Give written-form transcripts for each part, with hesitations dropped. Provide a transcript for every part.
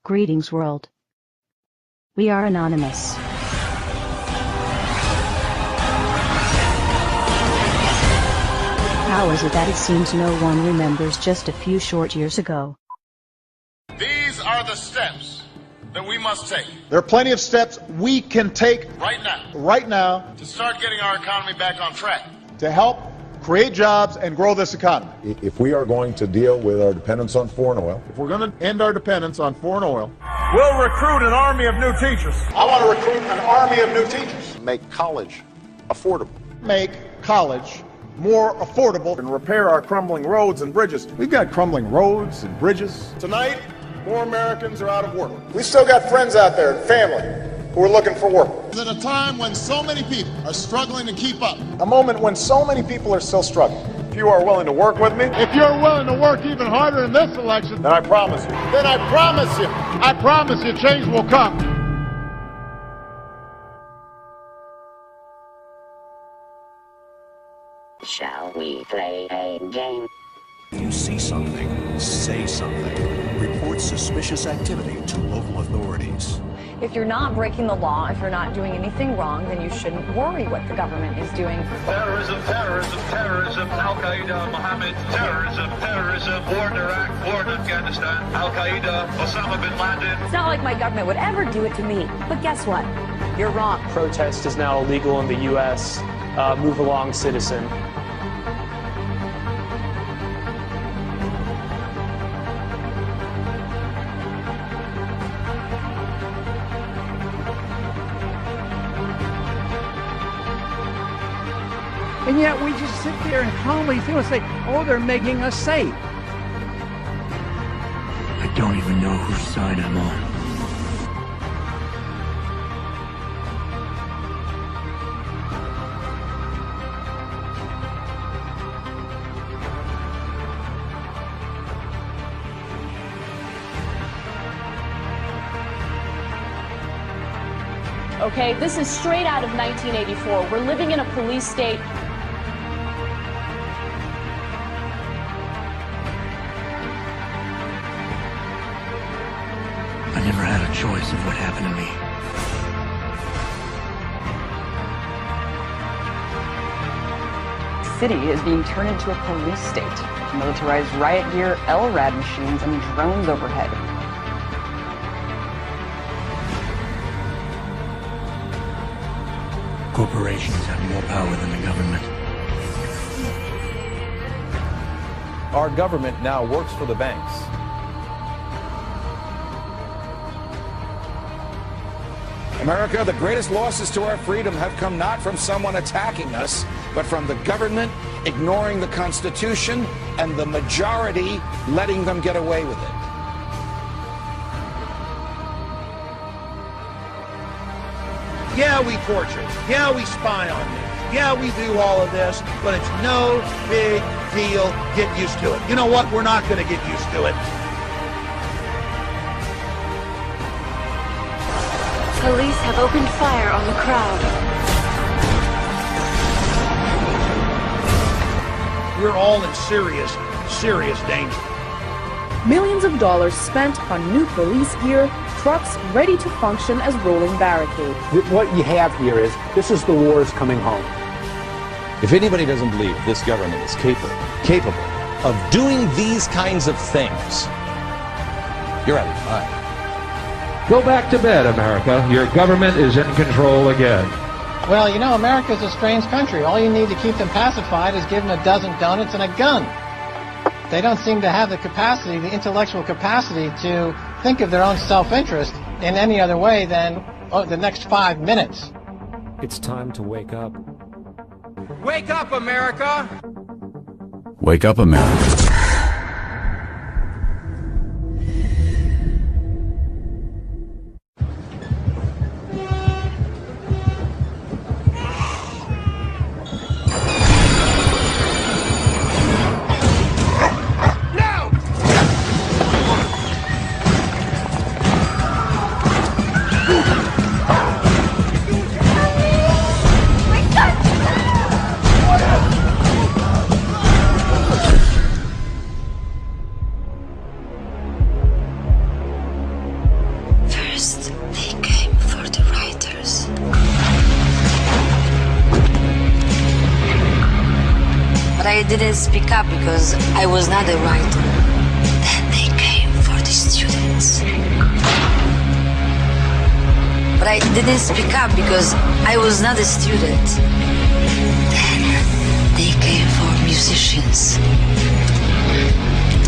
Greetings, world. We are anonymous. How is it that it seems no one remembers just a few short years ago? These are the steps that we must take. There are plenty of steps we can take right now to start getting our economy back on track, to help create jobs and grow this economy. If we are going to deal with our dependence on foreign oil, If we're going to end our dependence on foreign oil, we'll recruit an army of new teachers. I want to recruit an army of new teachers. make college affordable. Make college more affordable and repair our crumbling roads and bridges. We've got crumbling roads and bridges. Tonight, more Americans are out of work. We still got friends out there and family who are looking for work. At a time when so many people are struggling to keep up. A moment when so many people are still struggling. If you are willing to work with me, If you're willing to work even harder in this election, then I promise you, change will come. Shall we play a game? You see something, say something. Report suspicious activity to local authorities. If you're not breaking the law, if you're not doing anything wrong, then you shouldn't worry what the government is doing. Terrorism, terrorism, terrorism, Al-Qaeda, Mohammed, terrorism, terrorism, war in Iraq, war in Afghanistan, Al-Qaeda, Osama bin Laden. It's not like my government would ever do it to me. But guess what? You're wrong. Protest is now illegal in the U.S. Move along, citizen. And yet we just sit there and calmly feel and say, oh, they're making us safe. I don't even know whose side I'm on. Okay, this is straight out of 1984. We're living in a police state. I never had a choice of what happened to me. The city is being turned into a police state. Militarized riot gear, LRAD machines, and drones overhead. Corporations have more power than the government. Our government now works for the banks. America, the greatest losses to our freedom have come not from someone attacking us, but from the government ignoring the Constitution and the majority letting them get away with it. Yeah, we torture. Yeah, we spy on you. Yeah, we do all of this, but it's no big deal. Get used to it. You know what? We're not going to get used to it. Police have opened fire on the crowd. We're all in serious, serious danger. Millions of dollars spent on new police gear, trucks ready to function as rolling barricades. What you have here is, this is the wars coming home. If anybody doesn't believe this government is capable of doing these kinds of things, you're out of your mind. Go back to bed, America. Your government is in control again. Well, you know, America's a strange country. All you need to keep them pacified is give them a dozen donuts and a gun. They don't seem to have the capacity, the intellectual capacity, to think of their own self-interest in any other way than the next 5 minutes. It's time to wake up. Wake up, America! Wake up, America. I didn't speak up because I was not a writer. Then they came for the students. But I didn't speak up because I was not a student. Then they came for musicians.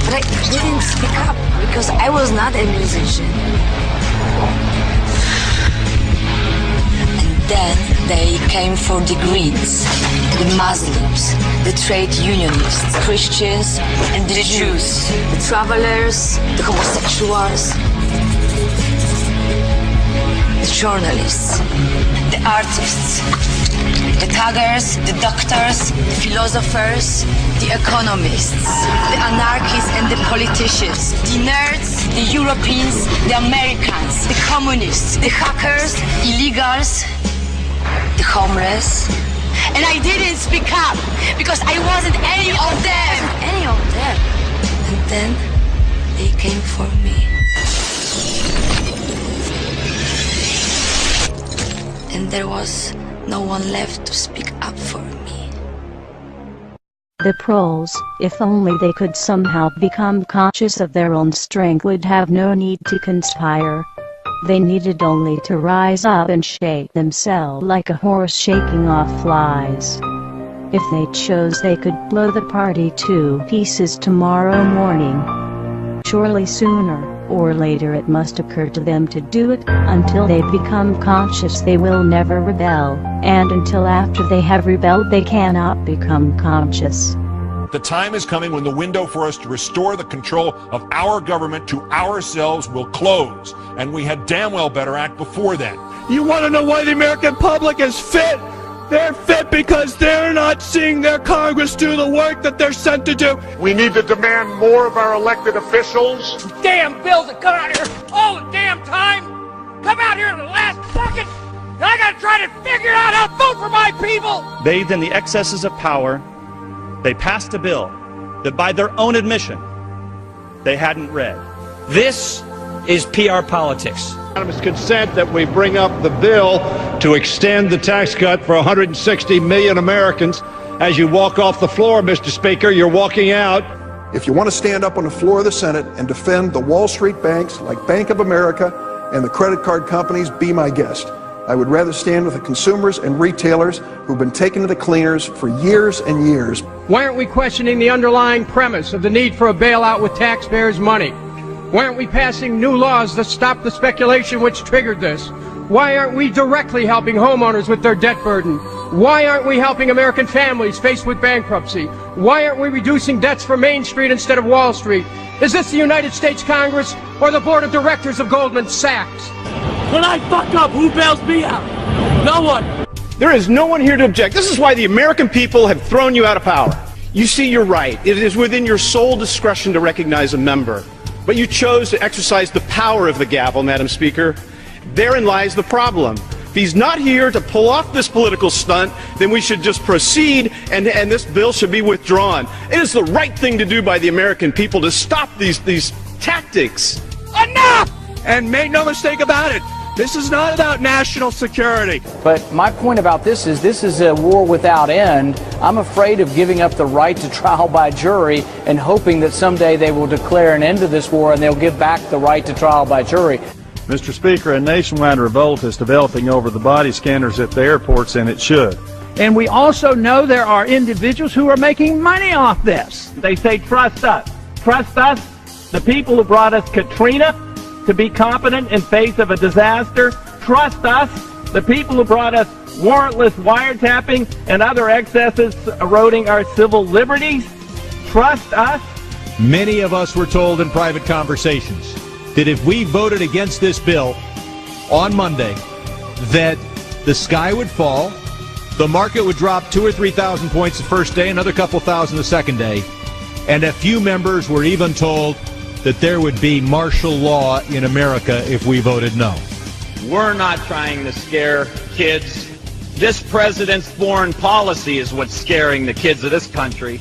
But I didn't speak up because I was not a musician. And then they came for the Greens, the Muslims, the trade unionists, Christians, and the Jews, the travelers, the homosexuals, the journalists, the artists, the thuggers, the doctors, the philosophers, the economists, the anarchists and the politicians, the nerds, the Europeans, the Americans, the communists, the hackers, illegals, the homeless. And I didn't speak up because I wasn't any of them. Any of them. And then they came for me. And there was no one left to speak up for me. The proles, if only they could somehow become conscious of their own strength, would have no need to conspire. They needed only to rise up and shake themselves like a horse shaking off flies. If they chose, they could blow the party to pieces tomorrow morning. Surely sooner or later it must occur to them to do it. Until they become conscious, they will never rebel, and until after they have rebelled, they cannot become conscious. The time is coming when the window for us to restore the control of our government to ourselves will close, and we had damn well better act before then. You want to know why the American public is fit? They're fit because they're not seeing their Congress do the work that they're sent to do. We need to demand more of our elected officials. Damn bills that come out here all the damn time. Come out here in the last second. And I gotta try to figure out how to vote for my people. Bathed in the excesses of power, they passed a bill that by their own admission, they hadn't read. This is PR politics. Unanimous consent that we bring up the bill to extend the tax cut for 160 million Americans. As you walk off the floor, Mr. Speaker, you're walking out. If you want to stand up on the floor of the Senate and defend the Wall Street banks like Bank of America and the credit card companies, be my guest. I would rather stand with the consumers and retailers who've been taken to the cleaners for years and years. Why aren't we questioning the underlying premise of the need for a bailout with taxpayers' money? Why aren't we passing new laws that stop the speculation which triggered this? Why aren't we directly helping homeowners with their debt burden? Why aren't we helping American families faced with bankruptcy? Why aren't we reducing debts for Main Street instead of Wall Street? Is this the United States Congress or the board of directors of Goldman Sachs? When I fuck up, who bails me out? No one. There is no one here to object. This is why the American people have thrown you out of power. You see, you're right. It is within your sole discretion to recognize a member. But you chose to exercise the power of the gavel, Madam Speaker. Therein lies the problem. If he's not here to pull off this political stunt, then we should just proceed and this bill should be withdrawn. It is the right thing to do by the American people to stop these tactics. Enough! And make no mistake about it, this is not about national security. But my point about this is a war without end. I'm afraid of giving up the right to trial by jury and hoping that someday they will declare an end to this war and they'll give back the right to trial by jury. Mr. Speaker, a nationwide revolt is developing over the body scanners at the airports, and it should. And we also know there are individuals who are making money off this. They say, trust us. Trust us, the people who brought us Katrina, to be competent in face of a disaster. Trust us, the people who brought us warrantless wiretapping and other excesses eroding our civil liberties. Trust us. Many of us were told in private conversations that if we voted against this bill on Monday, that the sky would fall, the market would drop 2,000 or 3,000 points the first day, another couple thousand the second day, and a few members were even told that there would be martial law in America if we voted no. We're not trying to scare kids. This president's foreign policy is what's scaring the kids of this country.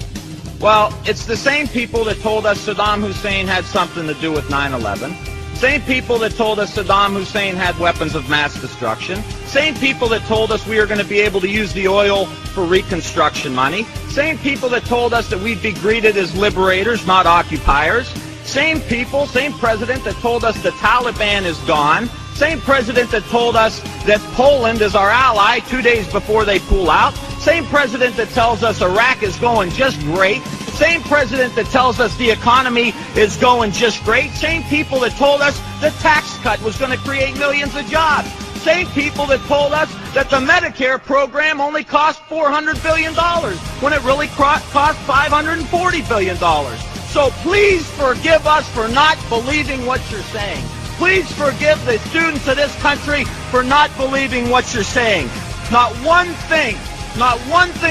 Well, it's the same people that told us Saddam Hussein had something to do with 9/11. Same people that told us Saddam Hussein had weapons of mass destruction. Same people that told us we were going to be able to use the oil for reconstruction money. Same people that told us that we'd be greeted as liberators, not occupiers. Same people, same president that told us the Taliban is gone. Same president that told us that Poland is our ally 2 days before they pull out. Same president that tells us Iraq is going just great. Same president that tells us the economy is going just great. Same people that told us the tax cut was going to create millions of jobs. Same people that told us that the Medicare program only cost $400 billion when it really cost $540 billion. So please forgive us for not believing what you're saying. Please forgive the students of this country for not believing what you're saying. Not one thing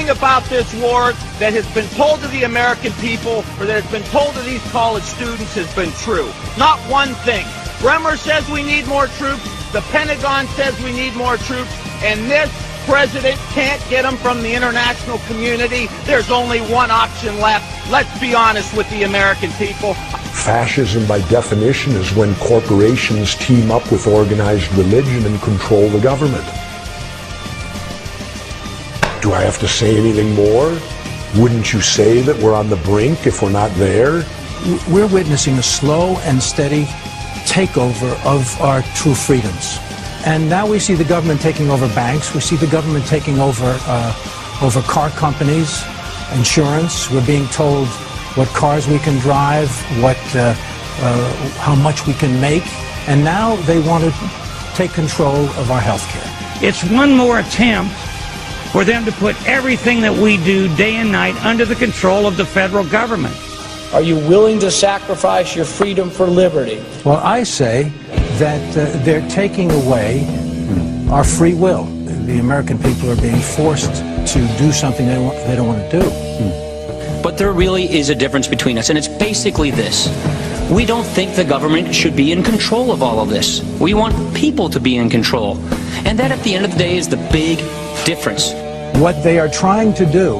about this war that has been told to the American people or that has been told to these college students has been true. Not one thing. Bremer says we need more troops. The Pentagon says we need more troops. And this president can't get them from the international community. There's only one option left. Let's be honest with the American people. Fascism, by definition, is when corporations team up with organized religion and control the government. Do I have to say anything more? Wouldn't you say that we're on the brink if we're not there? We're witnessing a slow and steady takeover of our true freedoms. And now we see the government taking over banks. We see the government taking over car companies, insurance. We're being told what cars we can drive, how much we can make. And now they want to take control of our health care. It's one more attempt for them to put everything that we do day and night under the control of the federal government. Are you willing to sacrifice your freedom for liberty? Well, I say that they're taking away our free will. The American people are being forced to do something they don't want to do. But there really is a difference between us, and it's basically this. We don't think the government should be in control of all of this. We want people to be in control. And that, at the end of the day, is the big difference. What they are trying to do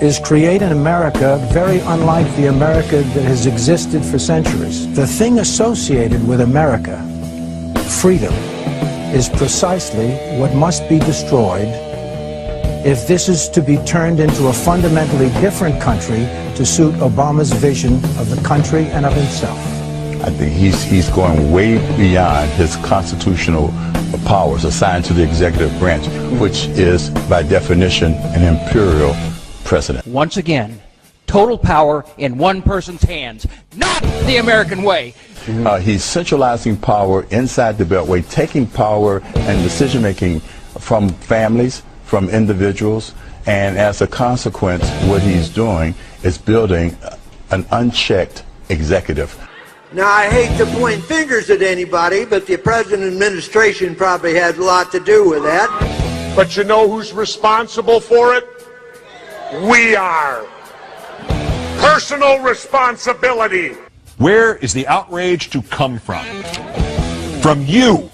is create an America very unlike the America that has existed for centuries. The thing associated with America, freedom, is precisely what must be destroyed if this is to be turned into a fundamentally different country to suit Obama's vision of the country and of himself. I think he's going way beyond his constitutional powers assigned to the executive branch, which is, by definition, an imperial president. Once again, total power in one person's hands, not the American way. He's centralizing power inside the Beltway, taking power and decision-making from families, from individuals, and as a consequence, what he's doing is building an unchecked executive. Now, I hate to point fingers at anybody, but the President administration probably has a lot to do with that. But you know who's responsible for it? We are. Personal responsibility. Where is the outrage to come from? From you.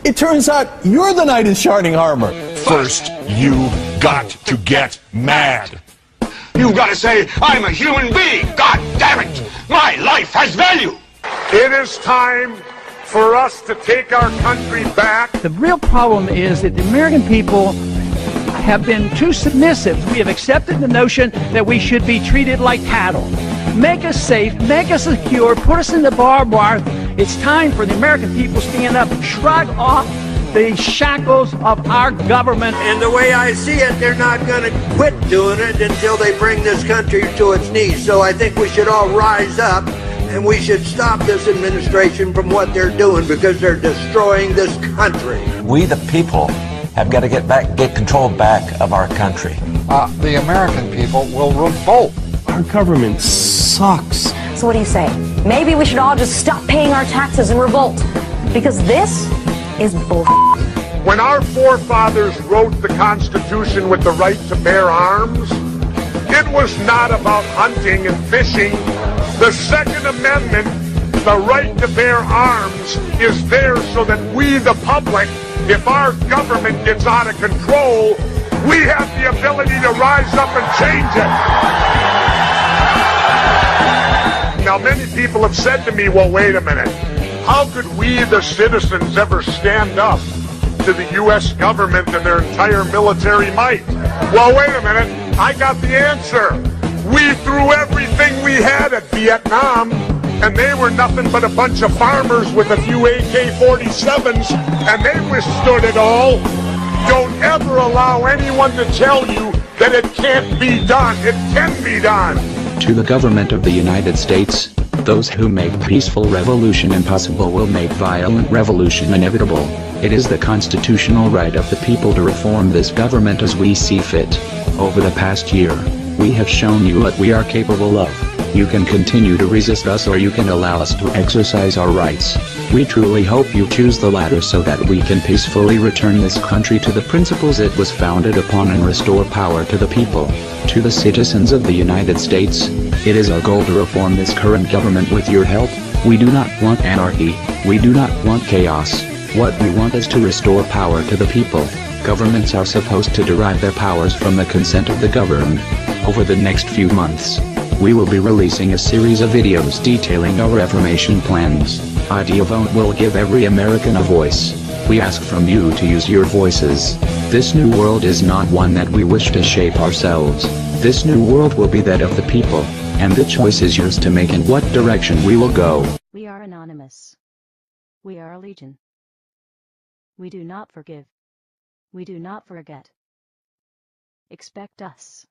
It turns out you're the knight in shining armor. First, you got to get mad. You've got to say, I'm a human being. God damn it. My life has value. It is time for us to take our country back. The real problem is that the American people have been too submissive. We have accepted the notion that we should be treated like cattle. Make us safe, make us secure, put us in the barbed wire. It's time for the American people to stand up and shrug off the shackles of our government. And the way I see it, they're not going to quit doing it until they bring this country to its knees. So I think we should all rise up and we should stop this administration from what they're doing because they're destroying this country. We, the people, have got to get control back of our country. The American people will revolt. Our government sucks. So what do you say? Maybe we should all just stop paying our taxes and revolt. Because this is bull. When our forefathers wrote the Constitution with the right to bear arms, it was not about hunting and fishing. The Second Amendment, the right to bear arms, is there so that we, the public, if our government gets out of control, we have the ability to rise up and change it. Now, many people have said to me, well, wait a minute. How could we, the citizens, ever stand up to the U.S. government and their entire military might? Well, wait a minute. I got the answer. We threw everything we had at Vietnam, and they were nothing but a bunch of farmers with a few AK-47s, and they withstood it all. Don't ever allow anyone to tell you that it can't be done. It can be done. To the government of the United States, those who make peaceful revolution impossible will make violent revolution inevitable. It is the constitutional right of the people to reform this government as we see fit. Over the past year, we have shown you what we are capable of. You can continue to resist us, or you can allow us to exercise our rights. We truly hope you choose the latter so that we can peacefully return this country to the principles it was founded upon and restore power to the people. To the citizens of the United States, it is our goal to reform this current government with your help. We do not want anarchy. We do not want chaos. What we want is to restore power to the people. Governments are supposed to derive their powers from the consent of the governed. Over the next few months, we will be releasing a series of videos detailing our reformation plans. Idea Vote will give every American a voice. We ask from you to use your voices. This new world is not one that we wish to shape ourselves. This new world will be that of the people, and the choice is yours to make in what direction we will go. We are anonymous. We are a legion. We do not forgive. We do not forget. Expect us.